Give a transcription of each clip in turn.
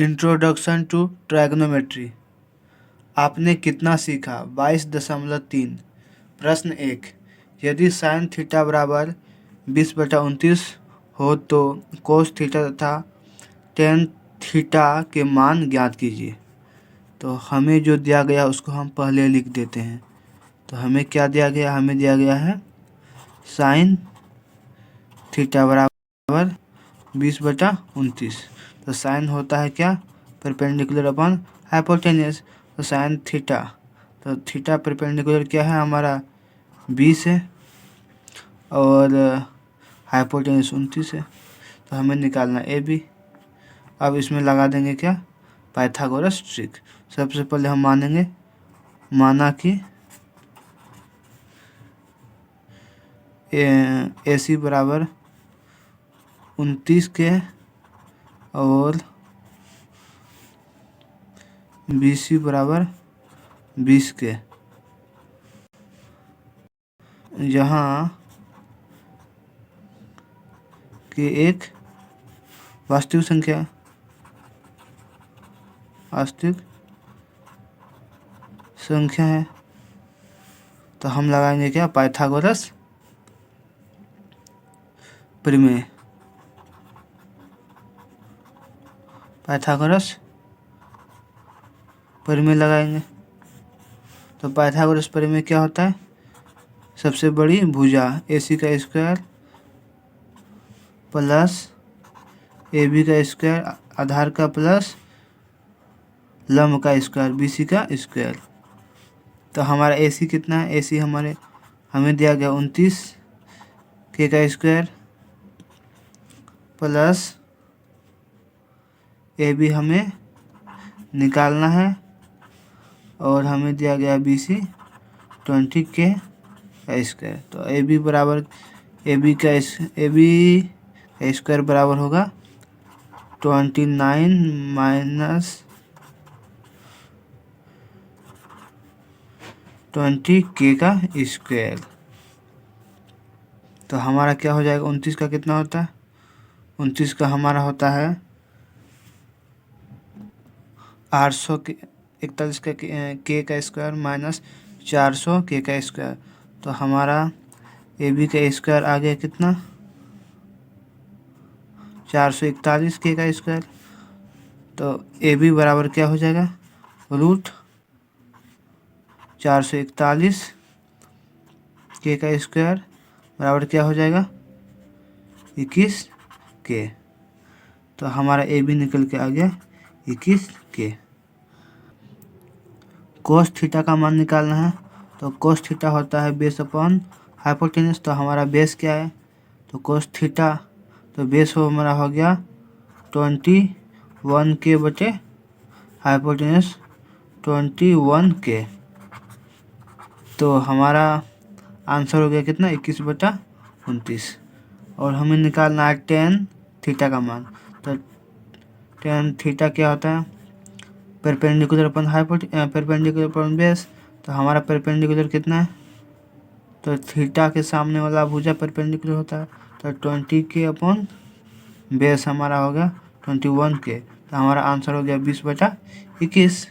Introduction to ट्रायगोनोमेट्री। आपने कितना सीखा? 22.3। प्रश्न 1, यदि साइन थीटा बराबर 20/29 हो तो कोस थीटा तथा टेन थीटा के मान ज्ञात कीजिए। तो हमें जो दिया गया उसको हम पहले लिख देते हैं। तो हमें क्या दिया गया? हमें दिया गया है साइन थीटा बराबर 20/29। तो साइन होता है क्या? Perpendicular upon hypotenuse. तो साइन थीटा, तो थीटा परपेंडिकुलर क्या है हमारा? 20 है और हाइपोटेन्यूस 29 है। तो हमें निकालना ए बी। अब इसमें लगा देंगे क्या? Pythagoras trick. सबसे पहले हम माना कि ए सी बराबर 29 के और बी सी बराबर 20 के, जहाँ के एक वास्तविक संख्या है। तो हम लगाएंगे क्या? पाइथागोरस प्रमेय। लगाएंगे। तो पाइथागोरस प्रमेय क्या होता है? सबसे बड़ी भुजा AC का स्क्वायर प्लस AB का स्क्वायर आधार का प्लस लंब का स्क्वायर BC का स्क्वायर। तो हमारा AC कितना है? AC हमें दिया गया 29 के का स्क्वायर प्लस AB हमें निकालना है और हमें दिया गया BC 20 के का स्क्वायर। तो AB का स्क्वायर बराबर होगा 29 माइनस 20 के का स्क्वायर। तो हमारा क्या हो जाएगा? 29 का कितना होता है? 29 का हमारा होता है 841 के का स्क्वायर माइनस 400 के का स्क्वायर। तो हमारा AB का स्क्वायर आ गया कितना? 441 के का स्क्वायर। तो AB बराबर क्या हो जाएगा? रूट 441 के का स्क्वायर बराबर क्या हो जाएगा? 21 के। तो हमारा AB निकल के आ गया 21 के। कोस थीटा का मान निकालना है। तो कोस थीटा होता है बेस अपॉन हाइपोटेन्यूस। तो हमारा बेस क्या है? तो कोस थीटा, तो बेस हमारा हो गया 21 के बटे हाइपोटेन्यूस 21 के। तो हमारा आंसर हो गया कितना? 21/29। और हमें निकालना है टेन थीटा का मान। तो टेन थीटा क्या होता है? Perpendicular upon base. तो हमारा परपेंडिकुलर कितना है? तो थीटा के सामने वाला भुजा परपेंडिकुलर होता है। तो 20 के अपॉन बेस हमारा हो गया 21 के। तो हमारा आंसर हो गया 20/21।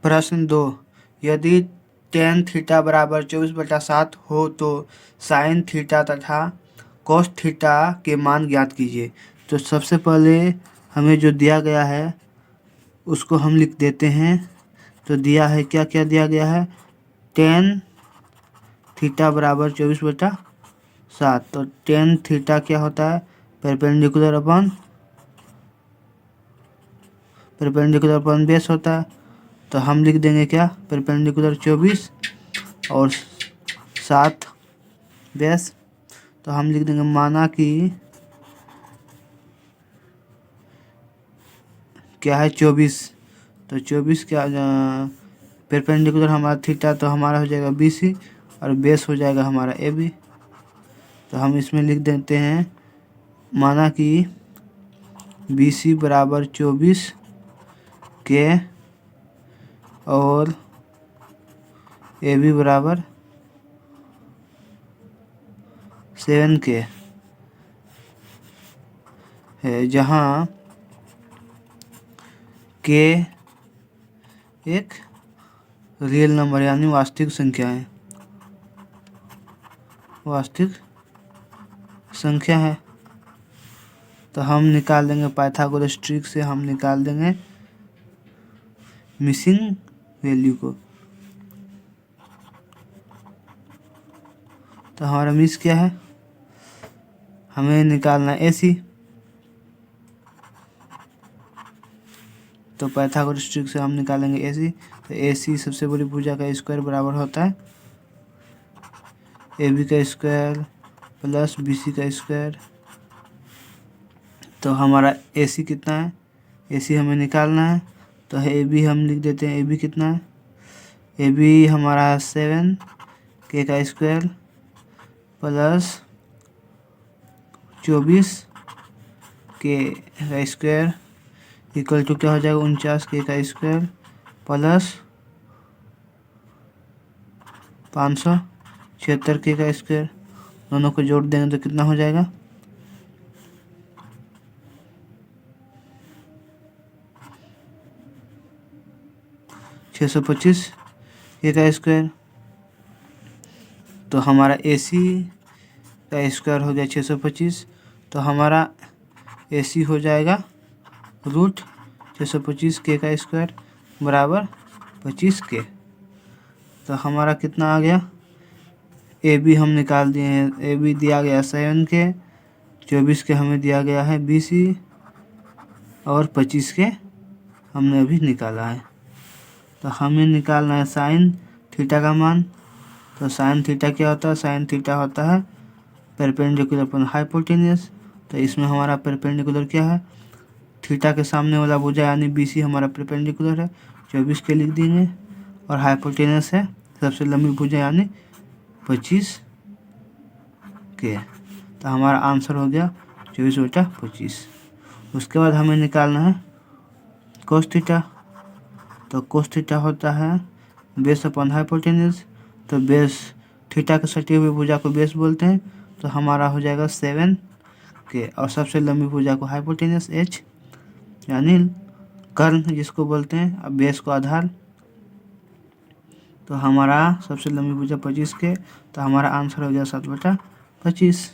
प्रश्न 2, यदि टेन थीटा बराबर 24/7 हो तो साइन थीटा तथा कोस थीटा के मान ज्ञात कीजिए। तो सबसे पहले हमें जो दिया गया है उसको हम लिख देते हैं। तो दिया है क्या क्या दिया गया है? टेन थीटा बराबर 24/7। तो टेन थीटा क्या होता है? परपेंडिकुलर अपॉन बेस होता है। तो हम लिख देंगे क्या? परपेंडिकुलर 24 और 7 बेस। तो हम लिख देंगे माना कि क्या है? 24। तो 24 क्या परपेंडिकुलर हमारा थीटा, तो हमारा हो जाएगा BC और बेस हो जाएगा हमारा AB। तो हम इसमें लिख देते हैं माना कि BC बराबर 24 के और AB बराबर 7k है, जहाँ k एक रियल नंबर यानी वास्तविक संख्या है, वास्तविक संख्या है। तो हम निकाल देंगे पाइथागोरस ट्रिक से, हम निकाल देंगे मिसिंग वैल्यू को। तो हमारा मिस क्या है, हमें निकालना है AC। तो पाइथागोरस ट्रिक से हम निकालेंगे AC। तो AC सबसे बड़ी भुजा का स्क्वायर बराबर होता है AB का स्क्वायर प्लस BC का स्क्वायर। तो हमारा AC कितना है, AC हमें निकालना है। तो AB हम लिख देते हैं, AB कितना है, AB हमारा 7k का स्क्वायर प्लस 24k का स्क्वायर इक्वल टू क्या हो जाएगा, 49k का स्क्वायर प्लस 576k का स्क्वायर। दोनों को जोड़ देंगे तो कितना हो जाएगा, 625k का स्क्वायर। तो हमारा AC का स्क्वायर हो गया 625। तो हमारा AC हो जाएगा रूट 625k का स्क्वायर बराबर 25k। तो हमारा कितना आ गया, AB हम निकाल दिए हैं, AB दिया गया 7k, 24k हमें दिया गया है BC और 25k हमने अभी निकाला है। तो हमें निकालना है साइन थीटा का मान। तो साइन थीटा क्या होता है, साइन थीटा होता है परपेंडिकुलर अपॉन हाइपोटेन्यूस। तो इसमें हमारा परपेंडिकुलर क्या है, थीटा के सामने वाला भुजा यानी BC हमारा परपेंडिकुलर है, 24k लिख देंगे। और हाइपोटेन्यूस है सबसे लंबी भुजा यानी 25k। तो हमारा आंसर हो गया 24/25। उसके बाद हमें निकालना है कोस थीटा। तो कोस थीटा होता है बेस अपॉन हाइपोटेन्यूस। तो बेस थीटा के सटी हुई भुजा को बेस बोलते हैं। तो हमारा हो जाएगा 7k और सबसे लंबी भुजा को हाइपोटेन्यूस H यानी कर्ण जिसको बोलते हैं, अब बेस को आधार। तो हमारा सबसे लंबी भुजा 25k। तो हमारा आंसर हो गया 7/25।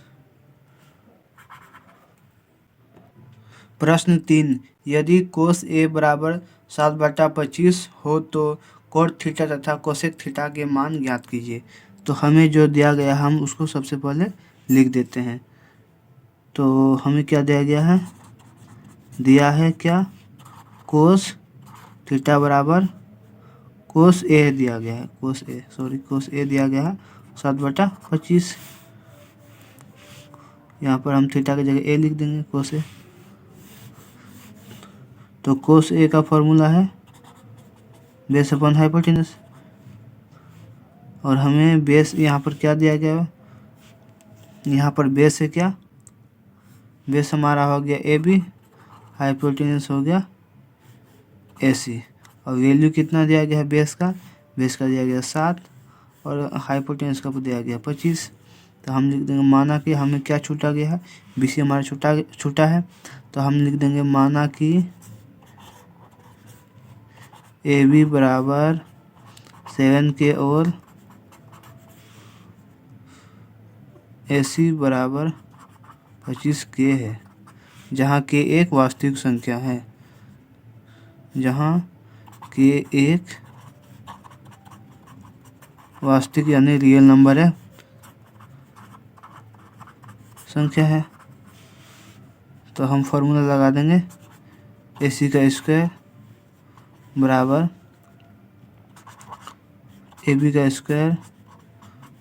प्रश्न 3, यदि कोस A बराबर 7/25 हो तो कोट थीटा तथा कोसेक थीटा के मान ज्ञात कीजिए। तो हमें जो दिया गया हम उसको सबसे पहले लिख देते हैं। तो हमें क्या दिया गया है, दिया है क्या, कोस थीटा बराबर कोस A दिया गया है, कोस A दिया गया है 7/25। यहाँ पर हम थीटा की जगह A लिख देंगे, कोस A। तो कोस A का फॉर्मूला है बेस अपॉन हाइपोटेन्यूस। और हमें बेस यहाँ पर क्या दिया गया है, यहाँ पर बेस है क्या, बेस हमारा हो गया AB, हाइपोटेन्यूस हो गया AC। और वैल्यू कितना दिया गया है बेस का दिया गया 7 और हाइपोटेन्यूस का दिया गया 25। तो हम लिख देंगे माना कि हमें क्या छूटा गया है, BC हमारा छूटा है। तो हम लिख देंगे माना कि AB बराबर 7k और AC बराबर 25k है, जहाँ k एक वास्तविक संख्या है, जहाँ k एक वास्तविक यानी रियल नंबर है, संख्या है। तो हम फॉर्मूला लगा देंगे AC का स्क्वायर बराबर AB का स्क्वायर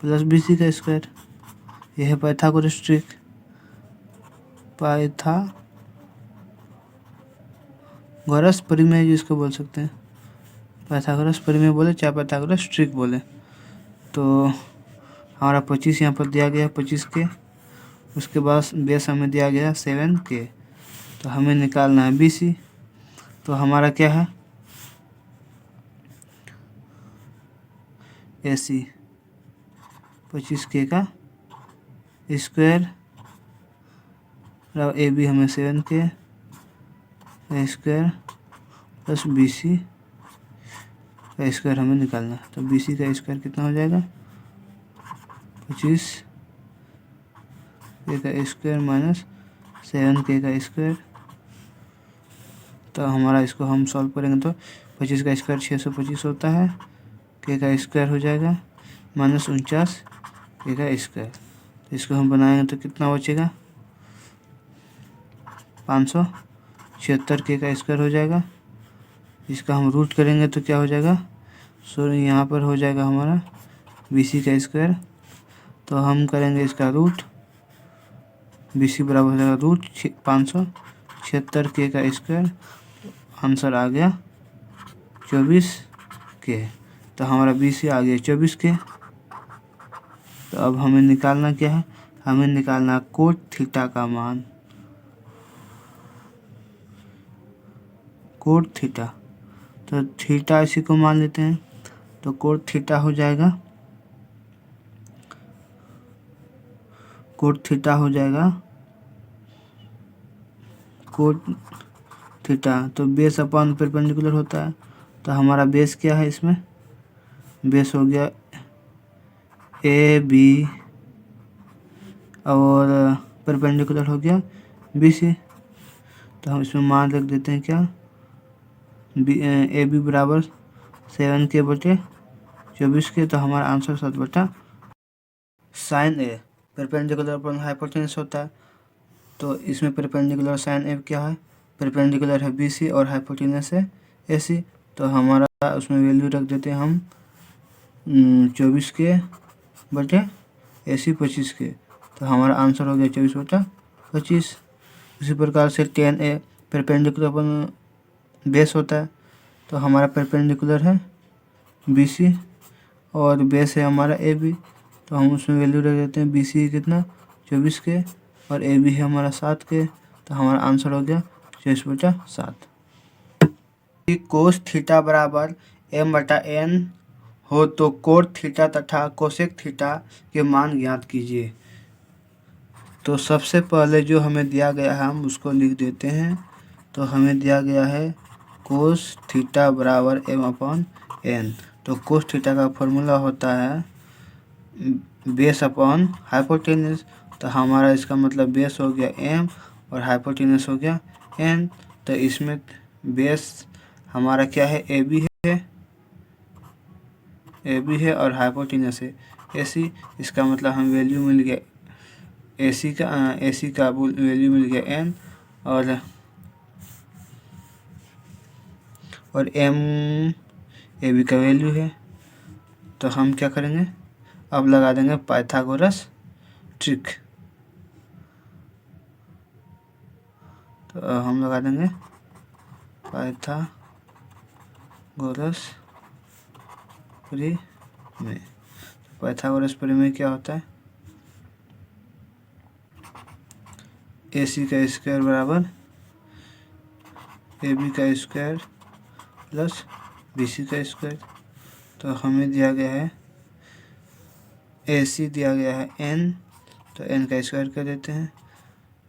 प्लस BC का स्क्वायर। यह है पाइथागोरस ट्रिक, पाइथागोरस परिमेय जिसको बोल सकते हैं, पाइथागोरस परिमेय बोले चाहे पाइथागोरस ट्रिक बोले। तो हमारा 25 यहाँ पर दिया गया 25k। उसके बाद बेस हमें दिया गया 7k। तो हमें निकालना है BC। तो हमारा क्या है, AC 25k का स्क्वायर ए बी हमें 7k square plus B C का स्क्वायर हमें निकालना है। तो बी सी का स्क्वायर कितना हो जाएगा 25 के का स्क्वायर माइनस 7k का स्क्वायर। तो हमारा इसको हम सॉल्व करेंगे तो 25 का स्क्वायर 625 होता है, के का स्क्वायर हो जाएगा माइनस 49 के का स्क्वायर। तो इसको हम बनाएंगे तो कितना बचेगा 576 के का स्क्वायर हो जाएगा। इसका हम रूट करेंगे तो क्या हो जाएगा, सॉरी यहाँ पर हो जाएगा हमारा बी सी का स्क्वायर। तो हम करेंगे इसका रूट, बी सी बराबर हो जाएगा रूट 576 के का स्क्वायर। आंसर आ गया 24 के। तो हमारा बी सी आ गया 24 के। तो अब हमें निकालना क्या है, हमें निकालना कोट थीटा का मान, कोट थीटा। तो थीटा इसी को मान लेते हैं। तो कोट थीटा हो जाएगा, कोट थीटा हो जाएगा कोट थीटा। तो बेस अपॉन परपेंडिकुलर होता है। तो हमारा बेस क्या है, इसमें बेस हो गया ए बी और परपेंडिकुलर हो गया बी सी। तो हम इसमें मान रख देते हैं क्या, ए बी बराबर 7k बटे 24 के। तो हमारा आंसर 7 बटा साइन ए परपेंडिकुलर अपॉन हाइपोटेन्यूस होता है। तो इसमें परपेंडिकुलर साइन ए क्या है, परपेंडिकुलर है बी सी और हाइपोटेन्यूस है ए सी। तो हमारा उसमें वैल्यू रख देते हैं हम 24 के बटे ए सी 25 के। तो हमारा आंसर हो गया 24 बटा 25। उसी प्रकार से 10a परपेंडिकुलर अपन बेस होता है। तो हमारा परपेंडिकुलर है बी सी और बेस है हमारा ए बी। तो हम उसमें वैल्यू रख देते हैं, बी सी कितना 24 के और ए बी है हमारा 7 के। तो हमारा आंसर हो गया 24 बटा 7। कोस थीटा बराबर m बटा n हो तो कोट थीटा तथा कोसेक थीटा के मान ज्ञात कीजिए। तो सबसे पहले जो हमें दिया गया है हम उसको लिख देते हैं। तो हमें दिया गया है कोस थीटा बराबर m अपॉन n। तो कोस थीटा का फॉर्मूला होता है बेस अपॉन हाइपोटेन्यूस। तो हमारा इसका मतलब बेस हो गया m और हाइपोटेन्यूस हो गया n। तो इसमें बेस हमारा क्या है, ए बी है और हाइपोटेन्यूस है ए सी। इसका मतलब हम वैल्यू मिल गया ए सी का वैल्यू मिल गया n और m ए बी का वैल्यू है। तो हम क्या करेंगे, अब लगा देंगे पाइथागोरस ट्रिक। तो हम लगा देंगे पाइथागोरस प्रमेय। पाइथागोरस प्रमेय क्या होता है, ए सी का स्क्वायर बराबर ए बी का स्क्वायर प्लस बी सी का स्क्वायर। तो हमें दिया गया है ए सी दिया गया है n, तो n का स्क्वायर कर देते हैं।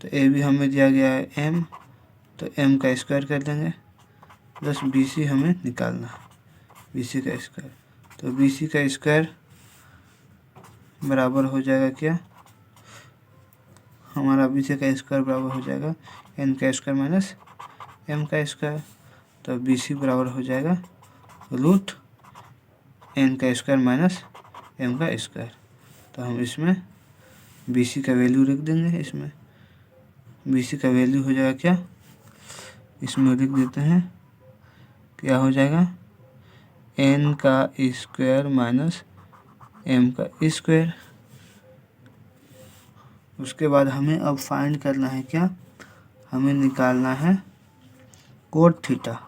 तो ए बी हमें दिया गया है m, तो m का स्क्वायर कर देंगे प्लस बी सी हमें निकालना है बी सी का स्क्वायर। तो बी सी का स्क्वायर बराबर हो जाएगा क्या, हमारा बी सी का स्क्वायर बराबर हो जाएगा n का स्क्वायर माइनस m का स्क्वायर। तो बी सी बराबर हो जाएगा रूट n का स्क्वायर माइनस m का स्क्वायर। तो हम इसमें बी सी का वैल्यू रख देंगे। इसमें बी सी का वैल्यू हो जाएगा क्या, इसमें लिख देते हैं क्या हो जाएगा n का स्क्वायर माइनस m का स्क्वायर। उसके बाद हमें अब फाइंड करना है क्या, हमें निकालना है कोट थीटा।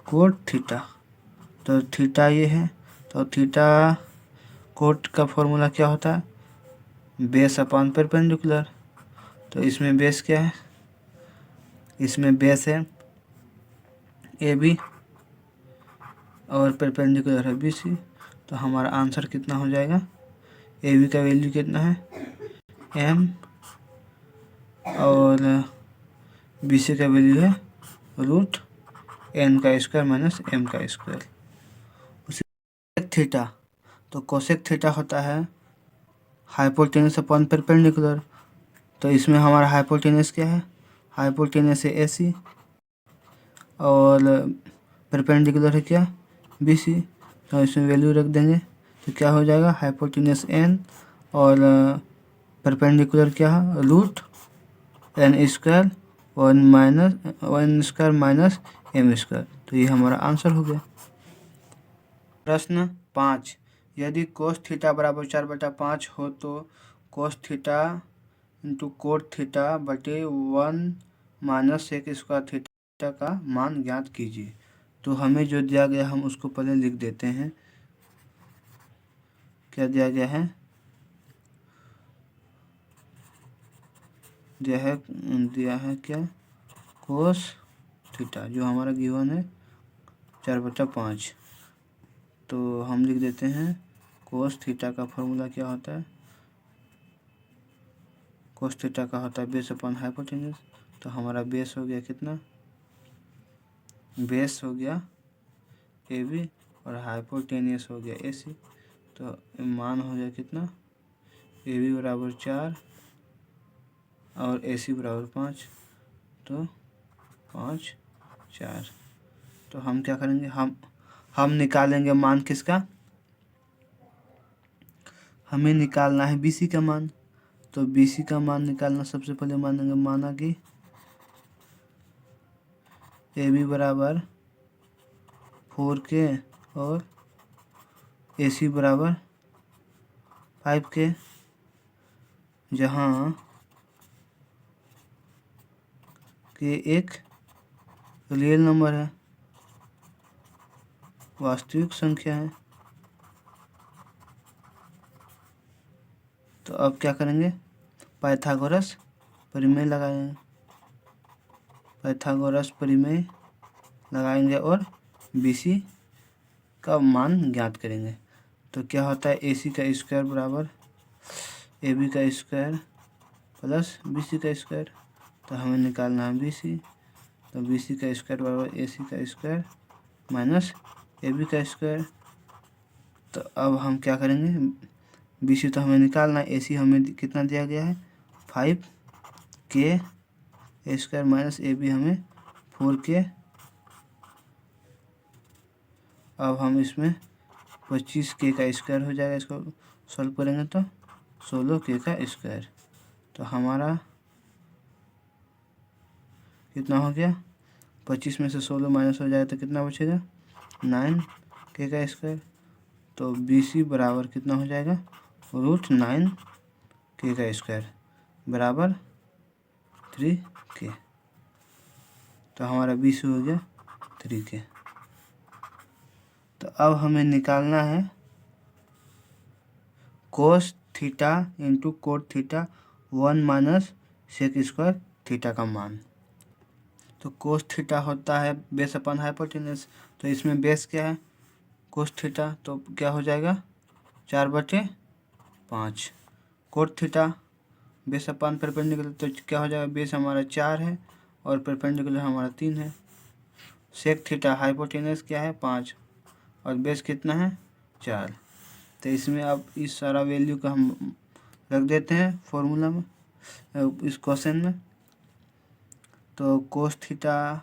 कोट थीटा, तो थीटा ये है। तो थीटा कोट का फॉर्मूला क्या होता है, बेस अपॉन परपेंडिकुलर। तो इसमें बेस क्या है, इसमें बेस है ए बी और परपेंडिकुलर है बी सी। तो हमारा आंसर कितना हो जाएगा, ए बी का वैल्यू कितना है एम और बी सी का वैल्यू है रूट एन का स्क्वायर माइनस एम का स्क्वायर। उसी थीटा, तो कोसेक थीटा होता है हाइपोटेनस अपॉन परपेंडिकुलर। तो इसमें हमारा हाइपोटेनस क्या है, हाइपोटेनस है ए सी और परपेंडिकुलर है क्या, बी सी। तो इसमें वैल्यू रख देंगे तो क्या हो जाएगा, हाइपोटेनस एन और परपेंडिकुलर क्या है root n square one square minus m square. तो ये हमारा आंसर हो गया। प्रश्न 5, यदि कोस थीटा बराबर 4/5 हो तो कोस थीटा इंटू कोट थीटा बटे 1 माइनस सेक स्क्वायर थीटा का मान ज्ञात कीजिए। तो हमें जो दिया गया हम उसको पहले लिख देते हैं। क्या दिया गया है, दिया है क्या, कोस थीटा जो हमारा गिवन है 4/5। तो हम लिख देते हैं कोस थीटा का फॉर्मूला क्या होता है, कोस थीटा का होता है बेस अपॉन हाइपोटेनस। तो हमारा बेस हो गया कितना, बेस हो गया ए बी और हाइपोटेनियस हो गया ए सी। तो मान हो गया कितना, ए बी बराबर 4 और ए सी बराबर 5। तो 5 4। तो हम क्या करेंगे, हम निकालेंगे मान किसका, हमें निकालना है बी सी का मान। तो बी सी का मान निकालना सबसे पहले मानेंगे, माना कि ए बी बराबर 4K और ए सी बराबर 5K, जहाँ के एक रियल नंबर है, वास्तविक संख्या है। तो अब क्या करेंगे, पाइथागोरस प्रमेय लगाएंगे, पाइथागोरस प्रमेय लगाएंगे और BC का मान ज्ञात करेंगे। तो क्या होता है, AC का स्क्वायर बराबर AB का स्क्वायर प्लस BC का स्क्वायर। तो हमें निकालना है BC। तो BC का स्क्वायर बराबर AC का स्क्वायर माइनस AB का स्क्वायर। तो अब हम क्या करेंगे, BC तो हमें निकालना है, AC हमें कितना दिया गया है 5K स्क्वायर माइनस AB हमें 4K। अब हम इसमें 25K का स्क्वायर हो जाएगा, इसको सॉल्व करेंगे तो 16K का स्क्वायर। तो हमारा कितना हो गया, 25 में से 16 माइनस हो जाएगा तो कितना बचेगा 9K का स्क्वायर। तो BC बराबर कितना हो जाएगा, रूट 9K का स्क्वायर बराबर 3K। तो हमारा BC हो गया 3K। तो अब हमें निकालना है cos theta into cot theta 1 minus sec square theta का मान। तो कोस थीटा होता है बेस अपन हाइपोटेनस। तो इसमें बेस क्या है कोस थीटा, तो क्या हो जाएगा 4/5। कोट थीटा बेस अपन परपेंडिकुलर, तो क्या हो जाएगा, बेस हमारा 4 है और परपेंडिकुलर हमारा 3 है। सेक थीटा हाइपोटेनस क्या है 5 और बेस कितना है 4। तो इसमें अब इस सारा वैल्यू का हम रख देते हैं फॉर्मूला में, इस क्वेश्चन में। तो कोस थीटा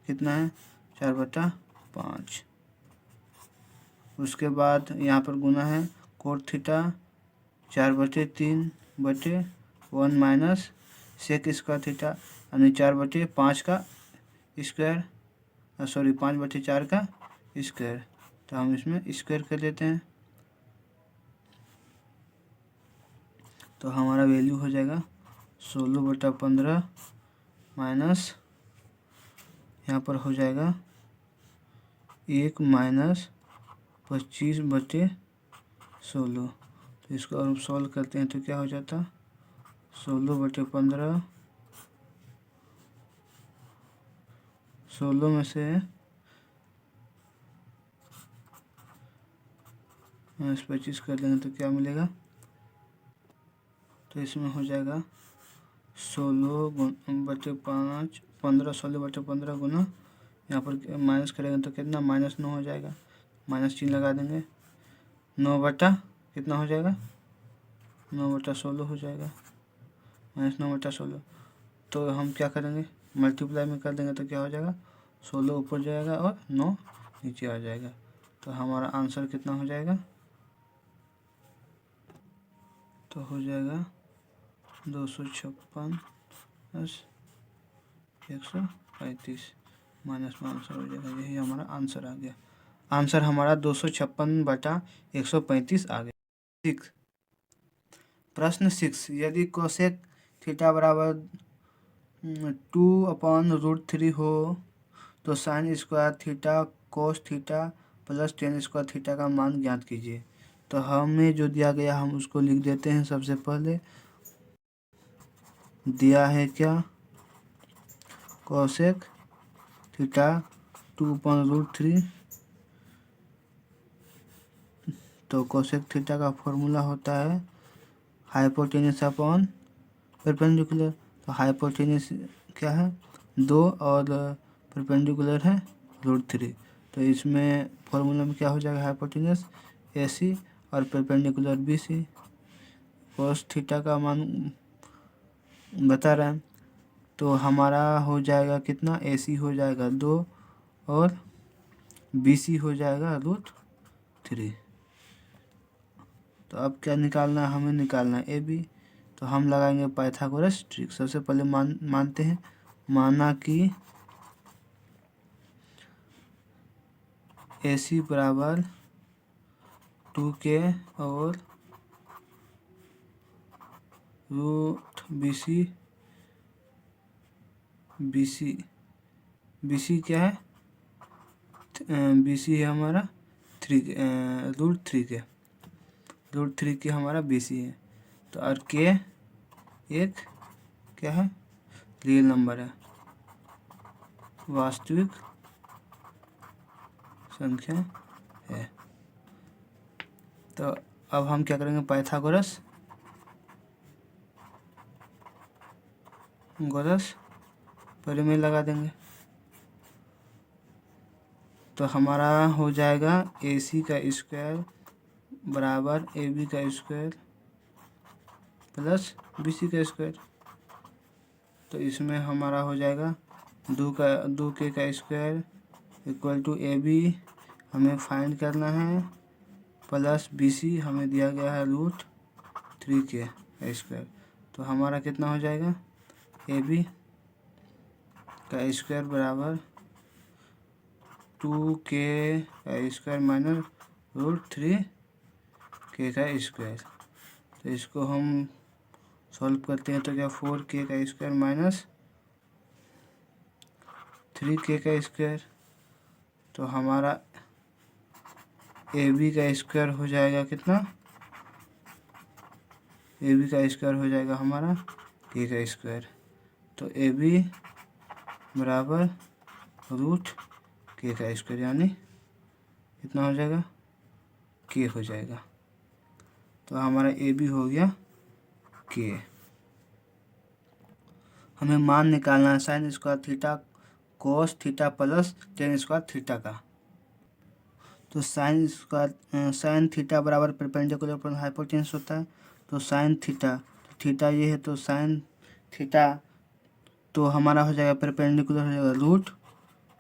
कितना है 4/5। उसके बाद यहाँ पर गुना है cot theta 4/3/1 minus sec square theta यानी 4/5 का स्क्वायर, सॉरी 5/4 का स्क्वायर। तो हम इसमें स्क्वायर कर देते हैं। तो हमारा वैल्यू हो जाएगा 16/15 माइनस यहाँ पर हो जाएगा 1 माइनस 25/16। तो इसको और सॉल्व करते हैं तो क्या हो जाता 16/15, 16 में से -25 कर देंगे तो क्या मिलेगा तो इसमें हो जाएगा 16/5, 15, 16/15 गुना, यहाँ पर माइनस करेंगे तो कितना -9 हो जाएगा, -3 लगा देंगे, 9 बटा कितना हो जाएगा, 9/16 हो जाएगा, -9/16। तो हम क्या करेंगे, मल्टीप्लाई में कर देंगे तो क्या हो जाएगा, 16 ऊपर जाएगा और 9 नीचे आ जाएगा। तो हमारा आंसर कितना हो जाएगा, तो हो जाएगा 256 + 135 -500 हो जाएगा। यही हमारा आंसर आ गया। आंसर हमारा 256/135 आ गया। 6, प्रश्न 6, यदि कोसेक थीटा बराबर 2/√3 हो तो sine square theta cos theta plus ten square theta का मान ज्ञात कीजिए। तो हमें जो दिया गया हम उसको लिख देते हैं। सबसे पहले दिया है क्या, कोसेक थीटा 2/√3, तो कोसेक थीटा का फॉर्मूला होता है हाइपोटेनस अपॉन परपेंडिकुलर। तो हाइपोटेनस क्या है 2 और परपेंडिकुलर है √3। तो इसमें फॉर्मूला में क्या हो जाएगा, हाइपोटेनस AC और परपेंडिकुलर BC। कोस थीटा का मान बता रहा है, तो हमारा हो जाएगा कितना, AC हो जाएगा 2 और BC हो जाएगा √3। तो अब क्या निकालना है, हमें निकालना है AB। तो हम लगाएंगे पाइथागोरस ट्रिक। सबसे पहले मानते हैं, माना कि AC बराबर 2K और BC क्या है, BC है हमारा √3 के हमारा BC है। तो और K एक क्या है, रियल नंबर है, वास्तविक संख्या है। तो अब हम क्या करेंगे, पाइथागोरस प्रमेय लगा देंगे। तो हमारा हो जाएगा AC का स्क्वायर बराबर AB का स्क्वायर प्लस BC का स्क्वायर। तो इसमें हमारा हो जाएगा 2K का स्क्वायर इक्वल टू AB हमें फाइंड करना है, प्लस BC हमें दिया गया है √3K का स्क्वायर। तो हमारा कितना हो जाएगा, AB का स्क्वायर बराबर 2K का स्क्वायर माइनस √3K का स्क्वायर। तो इसको हम सॉल्व करते हैं तो क्या, 4K का स्क्वायर माइनस 3K का स्क्वायर। तो हमारा AB का स्क्वायर हो जाएगा कितना, AB का स्क्वायर हो जाएगा हमारा K का स्क्वायर। तो AB बराबर √K का स्क्वायर, यानी कितना हो जाएगा, K हो जाएगा। तो हमारा AB हो गया K। हमें मान निकालना है sine square theta cos theta plus ten square theta का। तो साइन थीटा बराबर परपेंडिकुलर पर हाइपोटेनस होता है। तो साइन थीटा ये है, तो साइन थीटा तो हमारा हो जाएगा परपेंडिकुलर हो जाएगा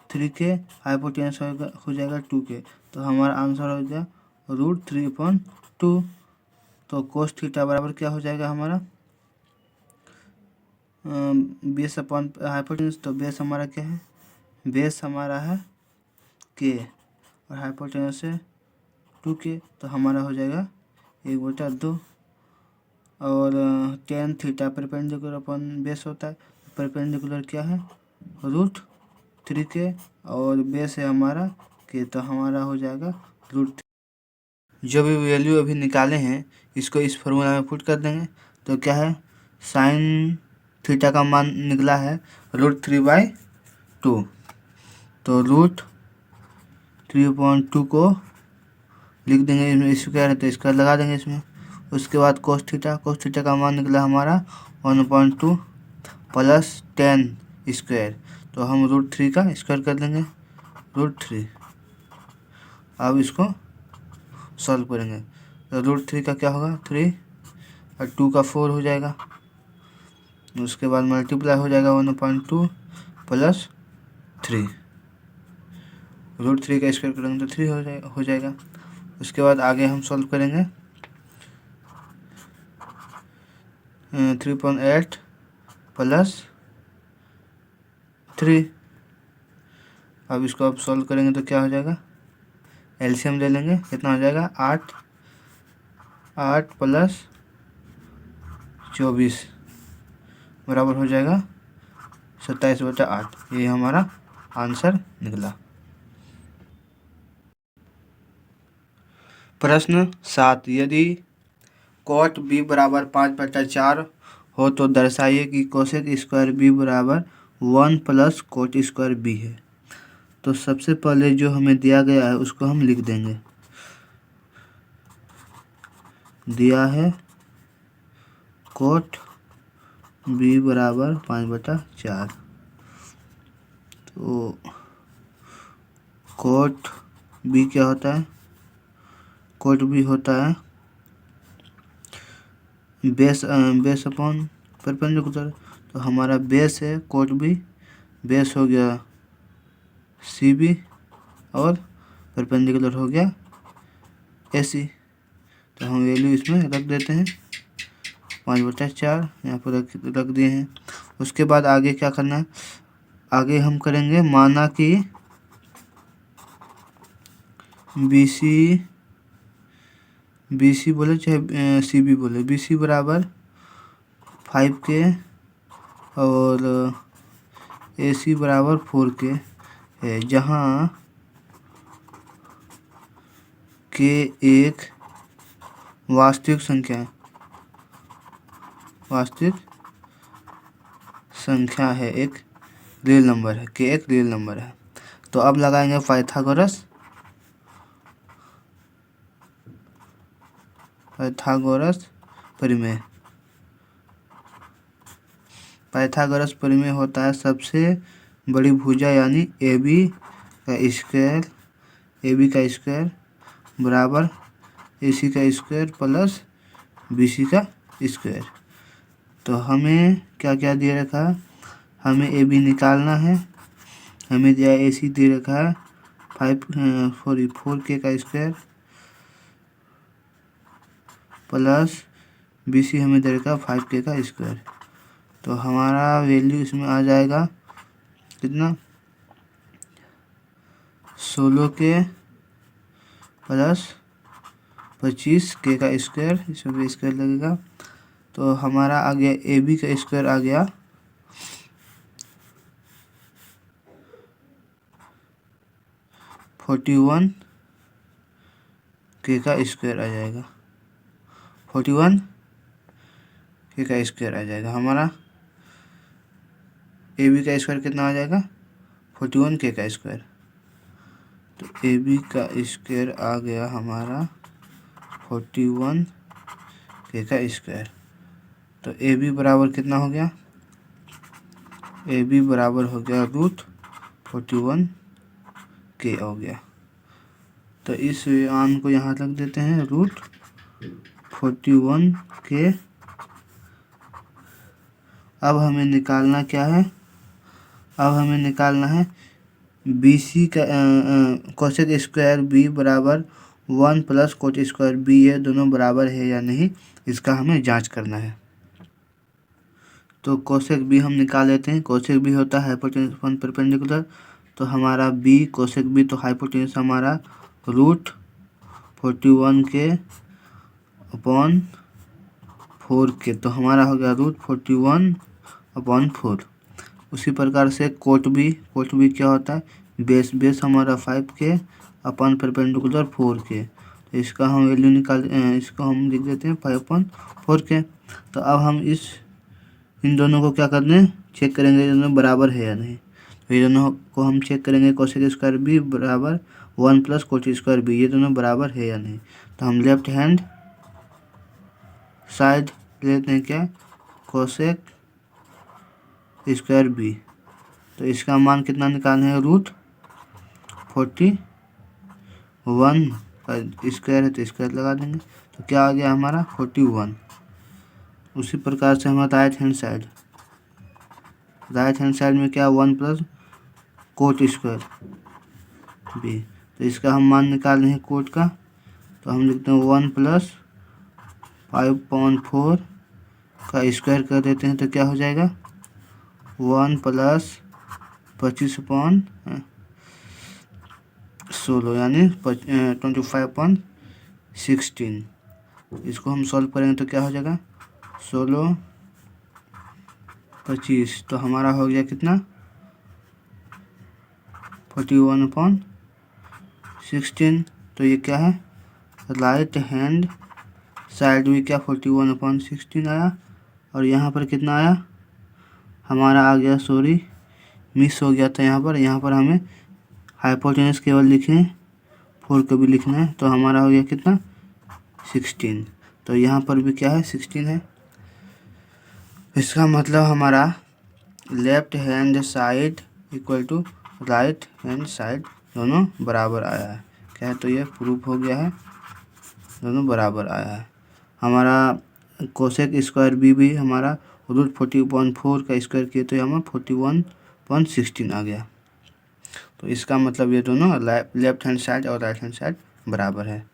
√3K, हाइपोटेनस हो जाएगा 2K। तो हमारा आंसर हो गया √3/2। तो कोस थीटा बराबर क्या हो जाएगा हमारा, बेस अपॉन हाइपोटेनस। तो बेस हमारा क्या है, बेस हमारा है K और हाइपोटेनस है 2K। तो हमारा हो जाएगा 1/2। और tan theta perpendicular upon base होता है, परपेंडिकुलर क्या है √3K और बेस है हमारा K। तो हमारा हो जाएगा √3। जो भी वैल्यू अभी निकाले हैं इसको इस फॉर्मूला में पुट कर देंगे। तो क्या है, साइन थीटा का मान निकला है √3/2। तो √3/2 को लिख देंगे, इसमें स्क्वायर है तो स्क्वायर लगा देंगे इसमें, उसके बाद कोस थीटा का मान निकला हमारा 1/2 प्लस 10 स्क्वायर। तो हम √3 का स्क्वायर कर लेंगे, √3। अब इसको सॉल्व करेंगे तो √3 का क्या होगा 3 और 2 का 4 हो जाएगा। उसके बाद मल्टीप्लाई हो जाएगा 1/2 प्लस 3, √3 का स्क्वायर करेंगे तो 3 हो जाएगा। उसके बाद आगे हम सॉल्व करेंगे 3.8 प्लस 3। अब इसको आप सॉल्व करेंगे तो क्या हो जाएगा, एलसीएम ले लेंगे, कितना हो जाएगा 8 प्लस 24 बराबर हो जाएगा 27/8। ये हमारा आंसर निकला। प्रश्न 7, यदि cot b बराबर 5/4 हो तो दर्शाइए कि कोसेक स्क्वायर b बराबर 1 प्लस कोट स्क्वायर b है। तो सबसे पहले जो हमें दिया गया है उसको हम लिख देंगे। दिया है कोट b बराबर 5/4, तो कोट b क्या होता है, कोट b होता है बेस अपॉन परपेंडिकुलर। तो हमारा बेस है कोट b, बेस हो गया CB और परपेंडिकुलर हो गया AC। तो हम वैल्यू इसमें रख देते हैं 5/4 यहाँ पर रख दिए हैं। उसके बाद आगे क्या करना है, आगे हम करेंगे माना कि BC बोले चाहे CB बोले, BC बराबर 5K और AC बराबर 4K है, जहाँ K एक वास्तविक संख्या है, एक रियल नंबर है, K एक रियल नंबर है। तो अब लगाएंगे पाइथागोरस प्रमेय। पाइथागोरस प्रमेय होता है सबसे बड़ी भुजा यानी AB का स्क्वायर बराबर AC का स्क्वायर प्लस BC का स्क्वायर। तो हमें क्या क्या दे रखा है, हमें AB निकालना है, हमें दिया AC दे रखा है 4K का स्क्वायर प्लस BC हमें दे रखा है 5K का स्क्वायर। तो हमारा वैल्यू इसमें आ जाएगा कितना, 16K प्लस 25K का स्क्वायर, इसमें भी स्क्वायर लगेगा। तो हमारा आ गया AB का स्क्वायर आ गया 41K का स्क्वायर आ जाएगा, 41K का स्क्वायर आ जाएगा। हमारा AB का स्क्वायर कितना आ जाएगा 41K का स्क्वायर। तो AB का स्क्वायर आ गया हमारा 41K का स्क्वायर। तो AB बराबर कितना हो गया, AB बराबर हो गया √41K हो गया। तो इस मान को यहाँ रख देते हैं √41K। अब हमें निकालना क्या है, अब हमें निकालना है BC का कोसेक स्क्वायर B बराबर 1 प्लस कोट स्क्वायर B, ये दोनों बराबर है या नहीं, इसका हमें जांच करना है। तो कोसेक B हम निकाल लेते हैं। कोसेक B होता है हाइपोटेन्यूज अपॉन परपेंडिकुलर। तो हमारा B कोसेक B, तो हाइपोटेन्यूज हमारा √41K अपॉन 4K, तो हमारा हो गया √41/4। उसी प्रकार से कोट B क्या होता है, बेस हमारा 5K अपॉन परपेंडिकुलर 4K। तो इसका हम वैल्यू इसको हम लिख देते हैं 5/4K। तो अब हम इन दोनों को क्या करने चेक करेंगे, ये दोनों बराबर है या नहीं। तो ये दोनों को हम चेक करेंगे, कोसेक स्क्वायर B बराबर 1 प्लस कोट स्क्वायर B, ये दोनों बराबर है या नहीं। तो हम लेफ्ट हैंड साइड लेते हैं क्या, कोसेक स्क्वायर बी। तो इसका मान कितना निकालना है, √41 का स्क्वायर है तो स्क्वायर लगा देंगे, तो क्या आ गया हमारा 41। उसी प्रकार से हमारा राइट हैंड साइड में क्या 1 प्लस कोट स्क्वायर बी। तो इसका हम मान निकाल रहे हैं कोट का, तो हम लिखते हैं 1 प्लस 5/4 का स्क्वायर कर देते हैं, तो क्या हो जाएगा 1 प्लस 25/16 यानी 25/16। इसको हम सॉल्व करेंगे तो क्या हो जाएगा 16 25, तो हमारा हो गया कितना 41/16। तो ये क्या है, राइट हैंड साइड में क्या 41/16 आया, और यहाँ पर कितना आया हमारा आ गया, सॉरी मिस हो गया था यहाँ पर हमें हाइपोटेनस केवल लिखे 4 को भी लिखना है, तो हमारा हो गया कितना 16। तो यहाँ पर भी क्या है 16 है। इसका मतलब हमारा left hand side equal to right hand side दोनों बराबर आया है। क्या है, तो ये प्रूफ हो गया है, दोनों बराबर आया है। हमारा कोसेक स्क्वायर बी भी हमारा √40/4 का स्क्वायर किए तो हमें 41/16 आ गया। तो इसका मतलब ये दोनों लेफ्ट हैंड साइड और राइट हैंड साइड बराबर है।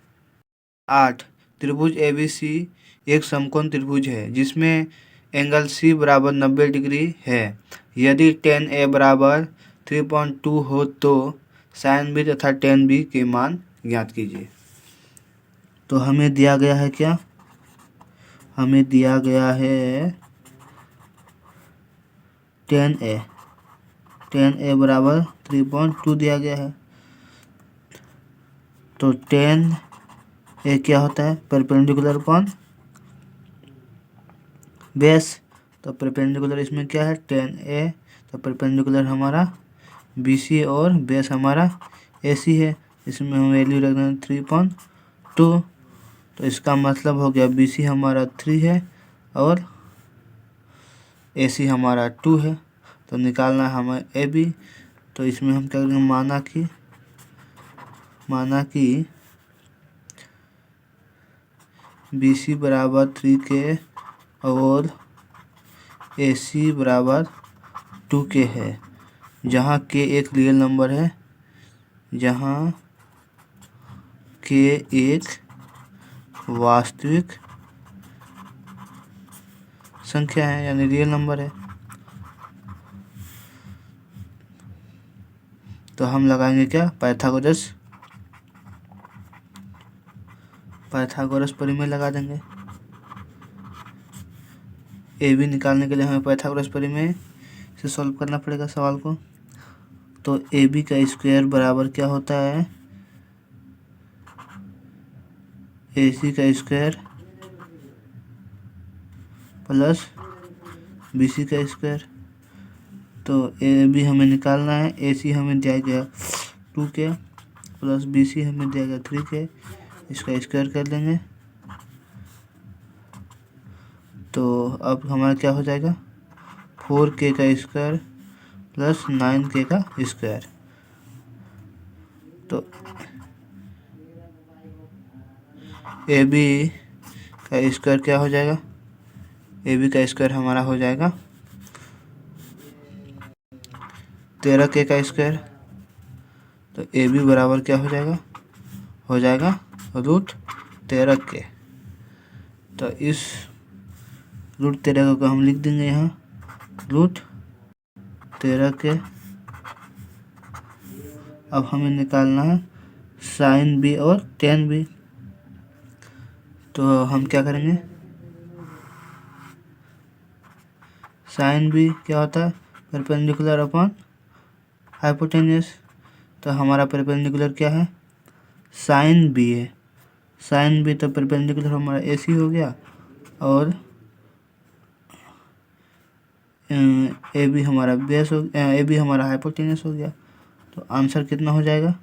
8 त्रिभुज ABC एक समकोण त्रिभुज है जिसमें एंगल C बराबर 90 डिग्री है। यदि tan A बराबर 3.2 हो तो sin B तथा tan B के मान ज्ञात कीजिए। तो हमें दिया गया है क्या, हमें दिया गया है tan A बराबर 3.2 दिया गया है। तो tan A क्या होता है, परपेंडिकुलर अपॉन बेस। तो परपेंडिकुलर इसमें क्या है tan A, तो परपेंडिकुलर हमारा BC और बेस हमारा AC है। इसमें हम वैल्यू रख दें 3.2। तो इसका मतलब हो गया BC हमारा 3 है और AC हमारा 2 है। तो निकालना है हमें AB। तो इसमें हम क्या करेंगे, माना कि BC बराबर 3 के और AC बराबर 2 के है, जहाँ K एक रियल नंबर है, जहाँ K एक वास्तविक संख्या है यानी रियल नंबर है। तो हम लगाएंगे क्या, पाइथागोरस प्रमेय लगा देंगे। AB निकालने के लिए हमें पाइथागोरस प्रमेय से सॉल्व करना पड़ेगा सवाल को। तो AB का स्क्वायर बराबर क्या होता है, AC का स्क्वायर प्लस BC का स्क्वायर। तो AB हमें निकालना है, AC हमें दिया गया 2 के प्लस BC हमें दिया गया 3 के, इसका स्क्वायर कर लेंगे। तो अब हमारा क्या हो जाएगा 4K का स्क्वायर प्लस 9K का स्क्वायर। तो AB का स्क्वायर क्या हो जाएगा, AB का स्क्वायर हमारा हो जाएगा 13K का स्क्वायर। तो AB बराबर क्या हो जाएगा, √13K। तो इस √13 को हम लिख देंगे यहाँ √13K। अब हमें निकालना है sin B और tan B। तो हम क्या करेंगे, sin B क्या होता है, परपेंडिकुलर अपॉन हाइपोटेन्यूस। तो हमारा परपेंडिकुलर क्या है sin B है, sin B तो परपेंडिकुलर हमारा AC हो गया और AB हमारा बेस हो, AB हमारा हाइपोटेन्यूस हो गया। तो आंसर कितना हो जाएगा,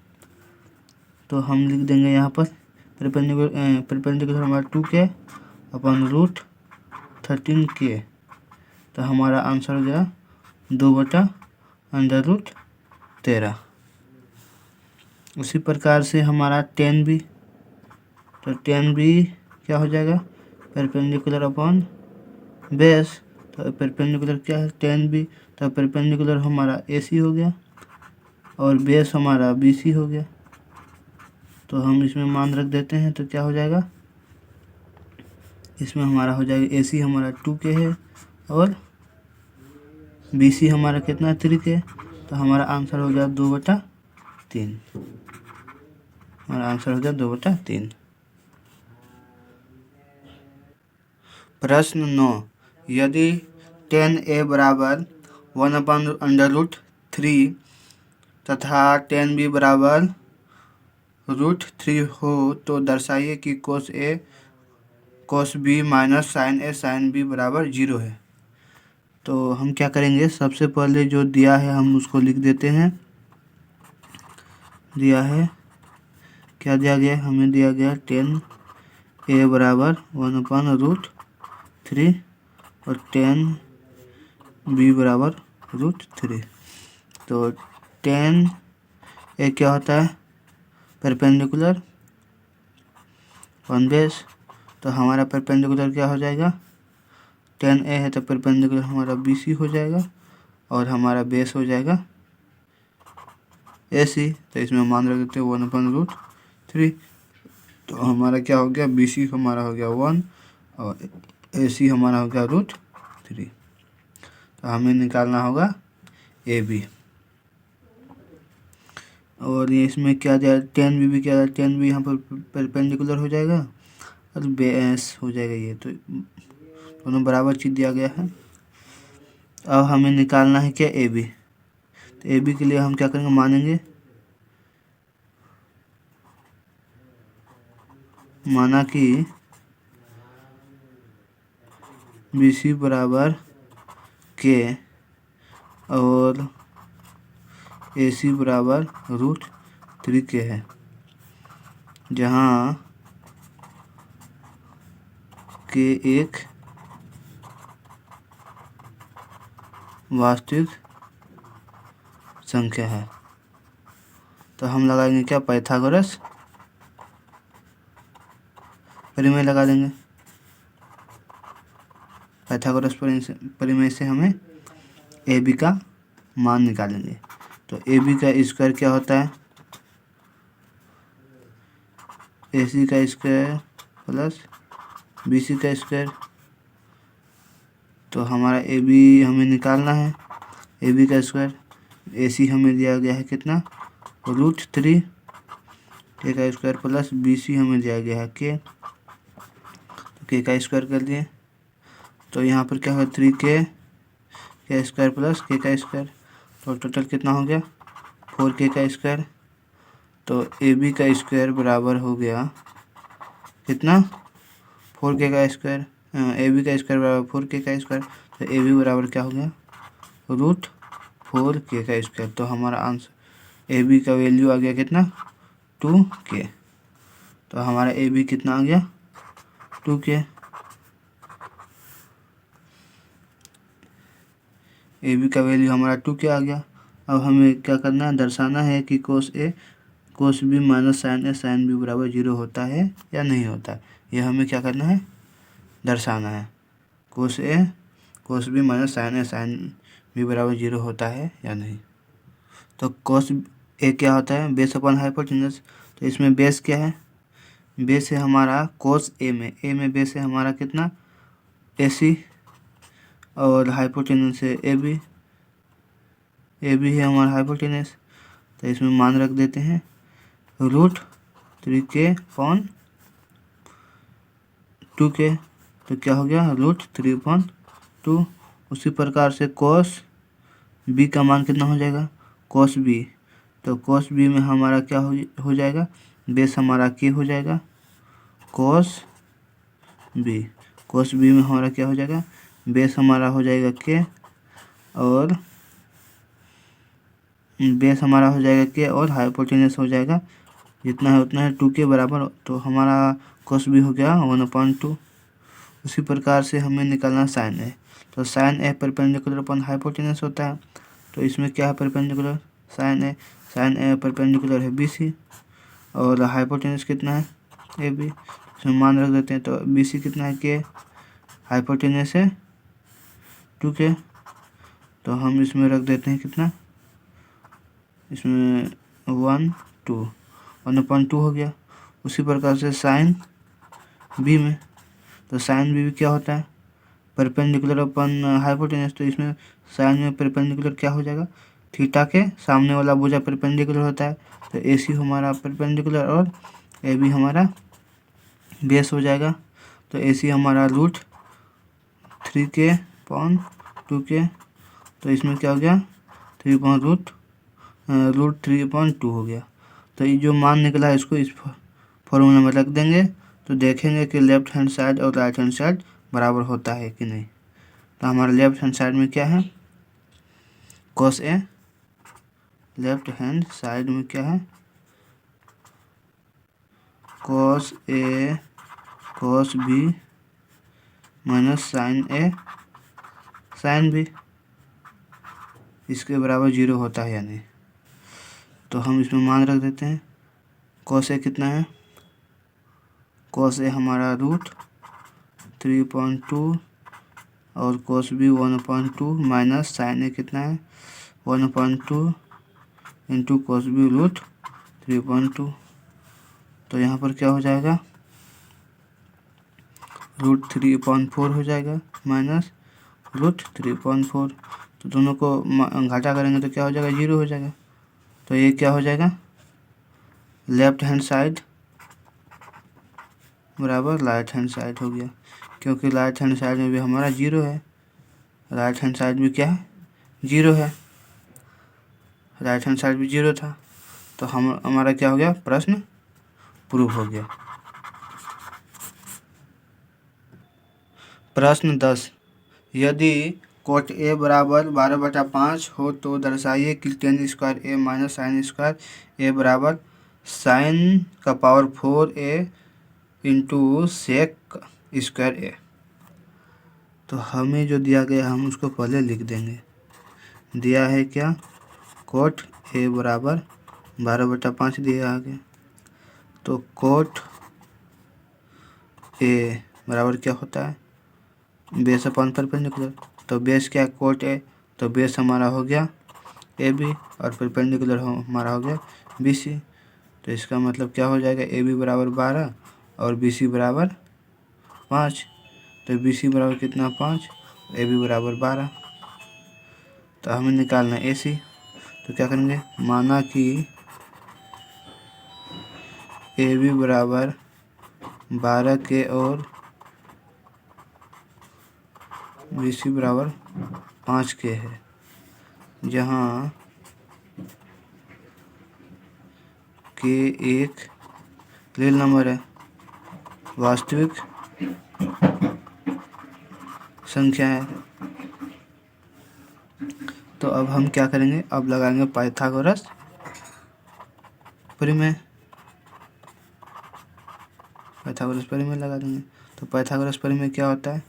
तो हम लिख देंगे यहाँ पर परपेंडिकुलर हमारा 2K अपन रूट 13k। तो हमारा आंसर हो गया 2/√13। उसी प्रकार से हमारा 10b, तो 10b क्या हो जाएगा, परपेंडिकुलर अपॉन बेस। तो परपेंडिकुलर क्या है 10b, तो परपेंडिकुलर हमारा AC हो गया और बेस हमारा BC हो गया। तो हम इसमें मान रख देते हैं, तो क्या हो जाएगा, इसमें हमारा हो जाएगा AC हमारा 2k है और BC हमारा कितना है 3k। तो हमारा आंसर हो गया 2/3। हमारा आंसर हो गया 2/3। प्रश्न 9, यदि 10a बराबर 1/√3 तथा 10b बराबर √3 हो तो दर्शाइए कि cos a cos b minus sin a sin b बराबर 0 है। तो हम क्या करेंगे, सबसे पहले जो दिया है हम उसको लिख देते हैं। दिया है, क्या दिया गया, हमें दिया गया 10a बराबर 1/√3 और 10b बराबर √3। तो 10a क्या होता है, परपेंडिकुलर ऑन बेस। तो हमारा परपेंडिकुलर क्या हो जाएगा, 10a है तो परपेंडिकुलर हमारा BC हो जाएगा और हमारा बेस हो जाएगा AC। तो इसमें मान रख देते हैं 1/√3। तो हमारा क्या हो गया, BC हमारा हो गया 1 और AC हमारा हो गया √3। तो हमें निकालना होगा AB। और ये इसमें क्या दिया, 10b भी क्या, 10b यहाँ पर परपेंडिकुलर हो जाएगा और बेस हो जाएगा। ये तो दोनों बराबर चीज़ दिया गया है। अब हमें निकालना है क्या, AB। तो AB के लिए हम क्या करेंगे, मानेंगे, माना कि BC बराबर k और AC बराबर √3k है, जहाँ k एक वास्तविक संख्या है। तो हम लगाएंगे क्या, पाइथागोरस परिमेय लगा देंगे। पाइथागोरस परिमेय से हमें AB का मान निकालेंगे। तो AB का स्क्वायर क्या होता है, AC का स्क्वायर प्लस BC का स्क्वायर। तो हमारा AB हमें निकालना है, AB का स्क्वायर। AC हमें दिया गया है कितना, √3 k का स्क्वायर प्लस BC हमें दिया गया है k। तो k का स्क्वायर कर दिए, तो यहाँ पर क्या होगा 3k का स्क्वायर प्लस k का स्क्वायर। तो टोटल कितना हो गया, 4k का स्क्वायर। तो AB का स्क्वायर बराबर हो गया कितना, 4k का स्क्वायर। AB का स्क्वायर बराबर 4k का स्क्वायर। तो AB बराबर क्या हो गया, √4k का स्क्वायर। तो हमारा आंसर AB का वैल्यू आ गया कितना, 2k। तो हमारा AB कितना आ गया, 2k। AB का वैल्यू हमारा 2k आ गया। अब हमें क्या करना है, दर्शाना है कि cos A cos B minus sin A sin B बराबर 0 होता है या नहीं होता है। यह हमें क्या करना है, दर्शाना है। cos A cos B minus sin A sin B बराबर 0 होता है या नहीं। तो cos A क्या होता है, बेस अपॉन हाइपोटेनस। तो इसमें बेस क्या है, बेस है हमारा cos A में बेस है हमारा कितना, AC और हाइपोटेनस है AB है हमारा हाइपोटेनस। तो इसमें मान रख देते हैं √3k/2k। तो क्या हो गया, √3/2। उसी प्रकार से cos B का मान कितना हो जाएगा, cos B। तो cos B में हमारा क्या हो जाएगा, बेस हमारा k हो जाएगा, cos B में हमारा क्या हो जाएगा, बेस हमारा हो जाएगा k और बेस हमारा हो जाएगा k और हाइपोटेनस हो जाएगा जितना है उतना है 2k बराबर। तो हमारा cos B हो गया 1/2 उसी प्रकार से हमें निकालना साइन ए। तो साइन ए परपेंडिकुलर अपॉन हाइपोटेनस होता है। तो इसमें क्या है परपेंडिकुलर, साइन ए परपेंडिकुलर है BC और हाइपोटेनस कितना है AB। इसमें मान रख देते हैं। तो BC कितना है K, हाइपोटेनस है 2K। तो हम इसमें रख देते हैं कितना, इसमें 1/2 हो गया। उसी प्रकार से साइन बी में, तो साइन बी क्या होता है परपेंडिकुलर अपन हाइपोटेनस। तो इसमें साइन में परपेंडिकुलर क्या हो जाएगा, थीटा के सामने वाला भुजा परपेंडिकुलर होता है। तो AC हमारा परपेंडिकुलर और AB हमारा बेस हो जाएगा। तो AC हमारा √3K/2K। तो इसमें क्या हो गया 3/√3/2 हो गया। तो ये जो मान निकला है इसको इस फॉर्मूला में रख देंगे। तो देखेंगे कि लेफ्ट हैंड साइड और राइट हैंड साइड बराबर होता है कि नहीं। तो हमारा लेफ्ट हैंड साइड में क्या है cos A, left hand side में क्या है cos A cos B minus sine A sine B, इसके बराबर 0 होता है या नहीं। तो हम इसमें मान रख देते हैं। cos A कितना है, cos A हमारा √3/2 और cos B 1/2 minus sine A कितना है 1/2 इंटू cos B √3/2। तो यहाँ पर क्या हो जाएगा √3/4 हो जाएगा माइनस √3/4। तो दोनों को घाटा करेंगे तो क्या हो जाएगा 0 हो जाएगा। तो ये क्या हो जाएगा लेफ्ट हैंड साइड बराबर राइट हैंड साइड हो गया, क्योंकि राइट हैंड साइड में भी हमारा 0 है। राइट हैंड साइड भी क्या है 0 है, राइट हैंड साइड भी 0 था। तो हमारा क्या हो गया प्रश्न प्रूव हो गया। प्रश्न 10, यदि कोट A बराबर 12/5 हो तो दर्शाइए कि tan² A minus sin² A बराबर sin का power 4A into sec² A। तो हमें जो दिया गया हम उसको पहले लिख देंगे। दिया है क्या कोट A बराबर 12/5 दिया आगे। तो कोट A बराबर क्या होता है बेस अपॉन परपेंडिकुलर। तो बेस क्या कोट A, तो बेस हमारा हो गया AB और परपेंडिकुलर हमारा हो गया BC। तो इसका मतलब क्या हो जाएगा AB बराबर 12 और BC बराबर 5। तो BC बराबर कितना 5, AB बराबर 12। तो हमें निकालना AC। तो क्या करेंगे माना कि AB बराबर 12K और BC बराबर 5K है, जहाँ K एक रियल नंबर है, वास्तविक संख्या है। तो अब हम क्या करेंगे, अब लगाएंगे पाइथागोरस प्रमेय। पाइथागोरस प्रमेय लगा देंगे। तो पाइथागोरस प्रमेय क्या होता है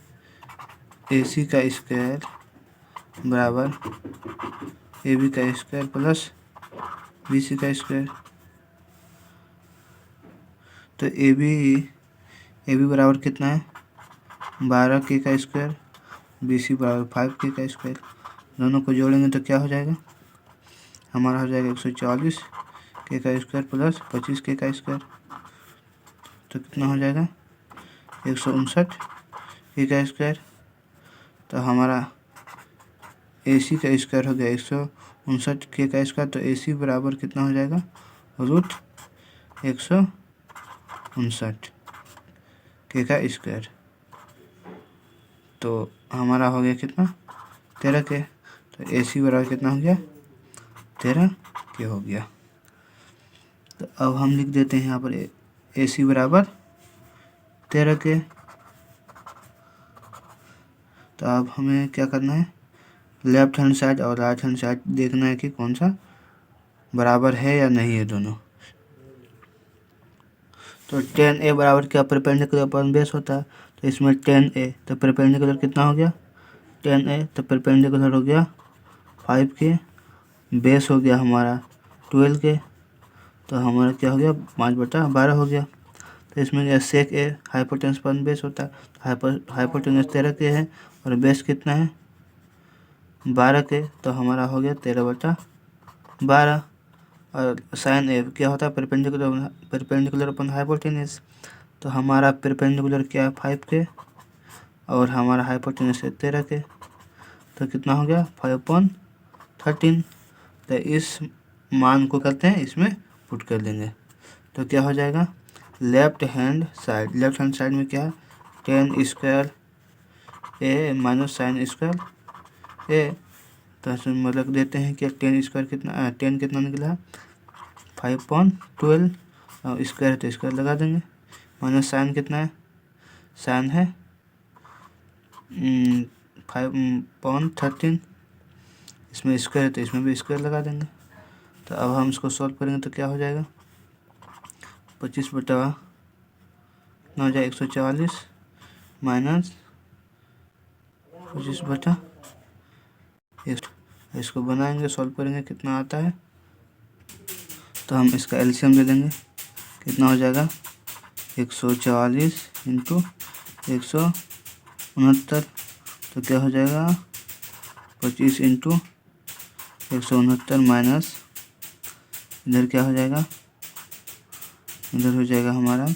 AC का स्क्वायर बराबर AB का स्क्वायर प्लस BC का स्क्वायर। तो AB बराबर कितना है 12K का स्क्वायर, BC बराबर 5K का स्क्वायर। दोनों को जोड़ेंगे तो क्या हो जाएगा हमारा हो जाएगा 140K का स्क्वायर प्लस 25K का स्क्वायर। तो कितना हो जाएगा 159K का स्क्वायर। तो हमारा AC का स्क्वायर हो गया 159K का स्क्वायर। तो AC बराबर कितना हो जाएगा √159K का स्क्वायर। तो हमारा हो गया कितना 13K। तो AC बराबर कितना हो गया 13K हो गया। तो अब हम लिख देते हैं यहाँ पर AC बराबर 13K। तो अब हमें क्या करना है लेफ्ट हैंड साइड और राइट हैंड साइड देखना है कि कौन सा बराबर है या नहीं है दोनों। तो tan A बराबर क्या परपेंडिकुलर अपॉन बेस होता है। तो तो इसमें 10a, तो परपेंडिकुलर कितना हो गया 10a, तो परपेंडिकुलर हो गया 5k, बेस हो गया हमारा 12k, तो हमारा क्या हो गया 5/12 हो गया। तो इसमें क्या सेक ए हाइपोटेनस पर बेस होता है, हाइपोटेनस 13k है और बेस कितना है 12k, तो हमारा हो गया 13/12। और साइन ए क्या होता है परपेंडिकुलर अपन हाइपोटेनस, तो हमारा परपेंडिकुलर क्या है 5k और हमारा हाइपोटेनस है 13k, तो कितना हो गया 5/13। तो इस मान को करते हैं इसमें पुट कर देंगे, तो क्या हो जाएगा लेफ्ट हैंड साइड में क्या है 10² ए माइनस साइन स्क्वायर ए, तो इसमें मतलब देते हैं कि 10² कितना 10 कितना निकला 5/12 और स्क्वायर है तो स्क्वायर लगा देंगे, माइनस साइन कितना है साइन है 5/13, इसमें स्क्वायर है तो इसमें भी स्क्वायर लगा देंगे। तो अब हम इसको सॉल्व करेंगे तो क्या हो जाएगा 25/9 हो जाए 144 माइनस 25/, इसको बनाएंगे सॉल्व करेंगे कितना आता है, तो हम इसका एलसीएम ले लेंगे, कितना हो जाएगा 144 इंटू 169, तो क्या हो जाएगा 25 इंटू 169 माइनस इधर क्या हो जाएगा, इधर हो जाएगा हमारा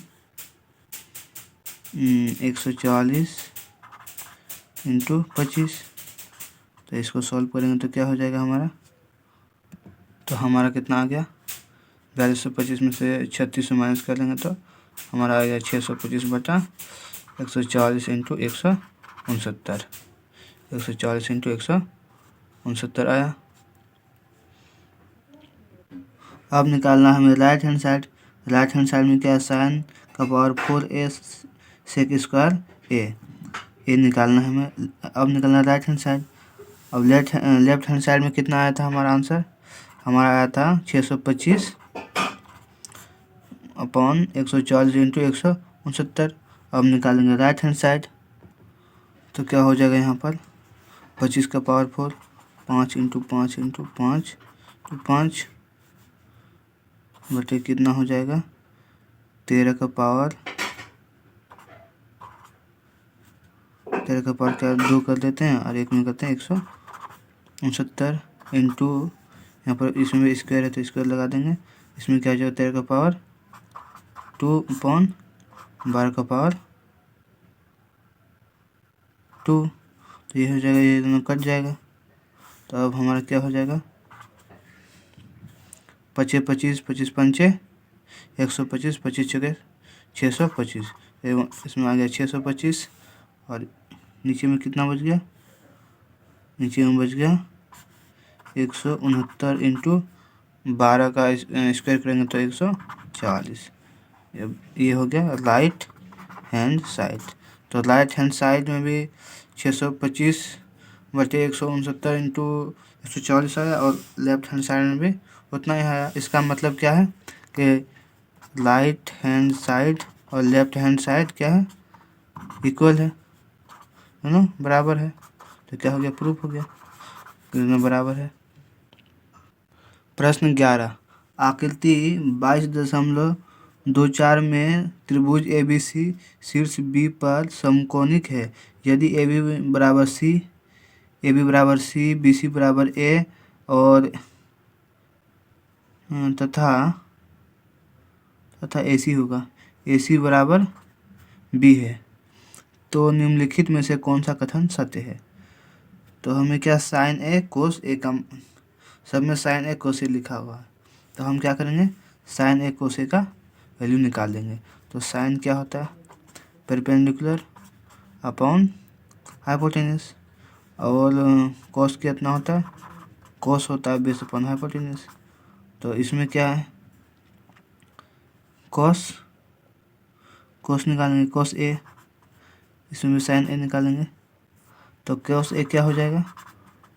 144 इंटू 25, तो इसको सॉल्व करेंगे तो क्या हो जाएगा हमारा, तो हमारा कितना आ गया 4225 में से 3600 माइनस कर लेंगे तो हमारा आ गया 625/140 इंटू 169, 140 इंटू 169 आया। अब निकालना हमें राइट हैंड साइड में क्या है साइन का पावर 4a सेक स्क्वायर ए निकालना है हमें। अब निकालना राइट हैंड साइड, अब लेफ्ट हैंड साइड में कितना आया था हमारा आंसर, हमारा आया था 625/140 इंटू 169। अब निकालेंगे राइट हैंड साइड, तो क्या हो जाएगा यहाँ पर 25 का पावर 4 5 इंटू 5 इंटू 5 तो 5 बटे कितना हो जाएगा 13 का पावर क्या 2 कर देते हैं और एक में करते हैं 169 इंटू यहाँ पर इसमें भी स्क्वायर है तो स्क्वायर लगा देंगे, इसमें क्या हो जाएगा 13 का पावर 2/12 का पावर 2, तो ये हो जाएगा, ये दोनों कट जाएगा। तो अब हमारा क्या हो जाएगा 25 25 पंचे 125 25 छः 625, इसमें आ गया 625 और नीचे में कितना बच गया, नीचे में बच गया 169 इंटू 12 का स्क्वायर करेंगे तो 140, ये हो गया राइट हैंड साइड। तो राइट हैंड साइड में भी 625/169 इंटू 140 आया और लेफ्ट हैंड साइड में भी उतना ही आया। इसका मतलब क्या है कि राइट हैंड साइड और लेफ्ट हैंड साइड क्या है इक्वल है ना, बराबर है, तो क्या हो गया प्रूफ हो गया दोनों बराबर है। प्रश्न 11, आकृति 22.24 में त्रिभुज ABC शीर्ष B पर समकोणिक है, यदि AB बराबर C BC बराबर A और तथा AC होगा, AC बराबर B है, तो निम्नलिखित में से कौन सा कथन सत्य है। तो हमें क्या साइन ए कोस ए का सब में साइन ए कोस ए लिखा हुआ है, तो हम क्या करेंगे साइन ए कोस ए का वैल्यू निकाल देंगे। तो साइन क्या होता है परपेंडिकुलर अपॉन हाइपोटेनस, और कोस कितना होता है कोस होता है बेस अपॉन हाइपोटेनस। तो इसमें क्या है कोस निकालेंगे कोस ए, इसमें भी साइन ए निकालेंगे, तो कोस ए क्या हो जाएगा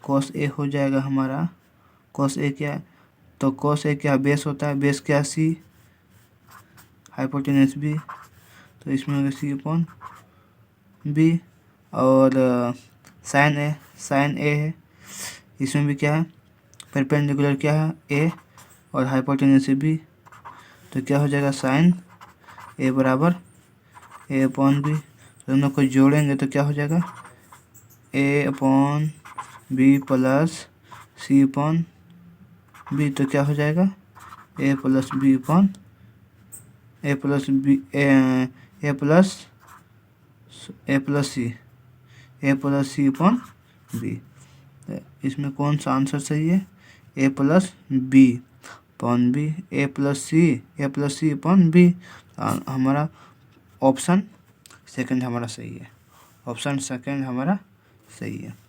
कोस ए हो जाएगा हमारा कोस ए क्या है, तो कोस ए क्या बेस होता है, बेस क्या सी हाइपोटेनस भी, तो इसमें होगा C अपॉन बी, और साइन ए है, इसमें भी क्या है, परपेंडिकुलर क्या है ए, और हाइपोटेन्यूज बी, तो क्या हो जाएगा साइन ए बराबर ए अपॉन बी। दोनों को जोड़ेंगे तो क्या हो जाएगा, ए अपॉन बी प्लस सी अपॉन बी, तो क्या हो जाएगा ए प्लस बी अपॉन ए प्लस बी ए प्लस सी अपॉन बी। इसमें कौन सा आंसर सही है, ए प्लस बी अपॉन बी, ए प्लस सी अपॉन बी। हमारा ऑप्शन सेकंड हमारा सही है, ऑप्शन सेकंड हमारा सही है।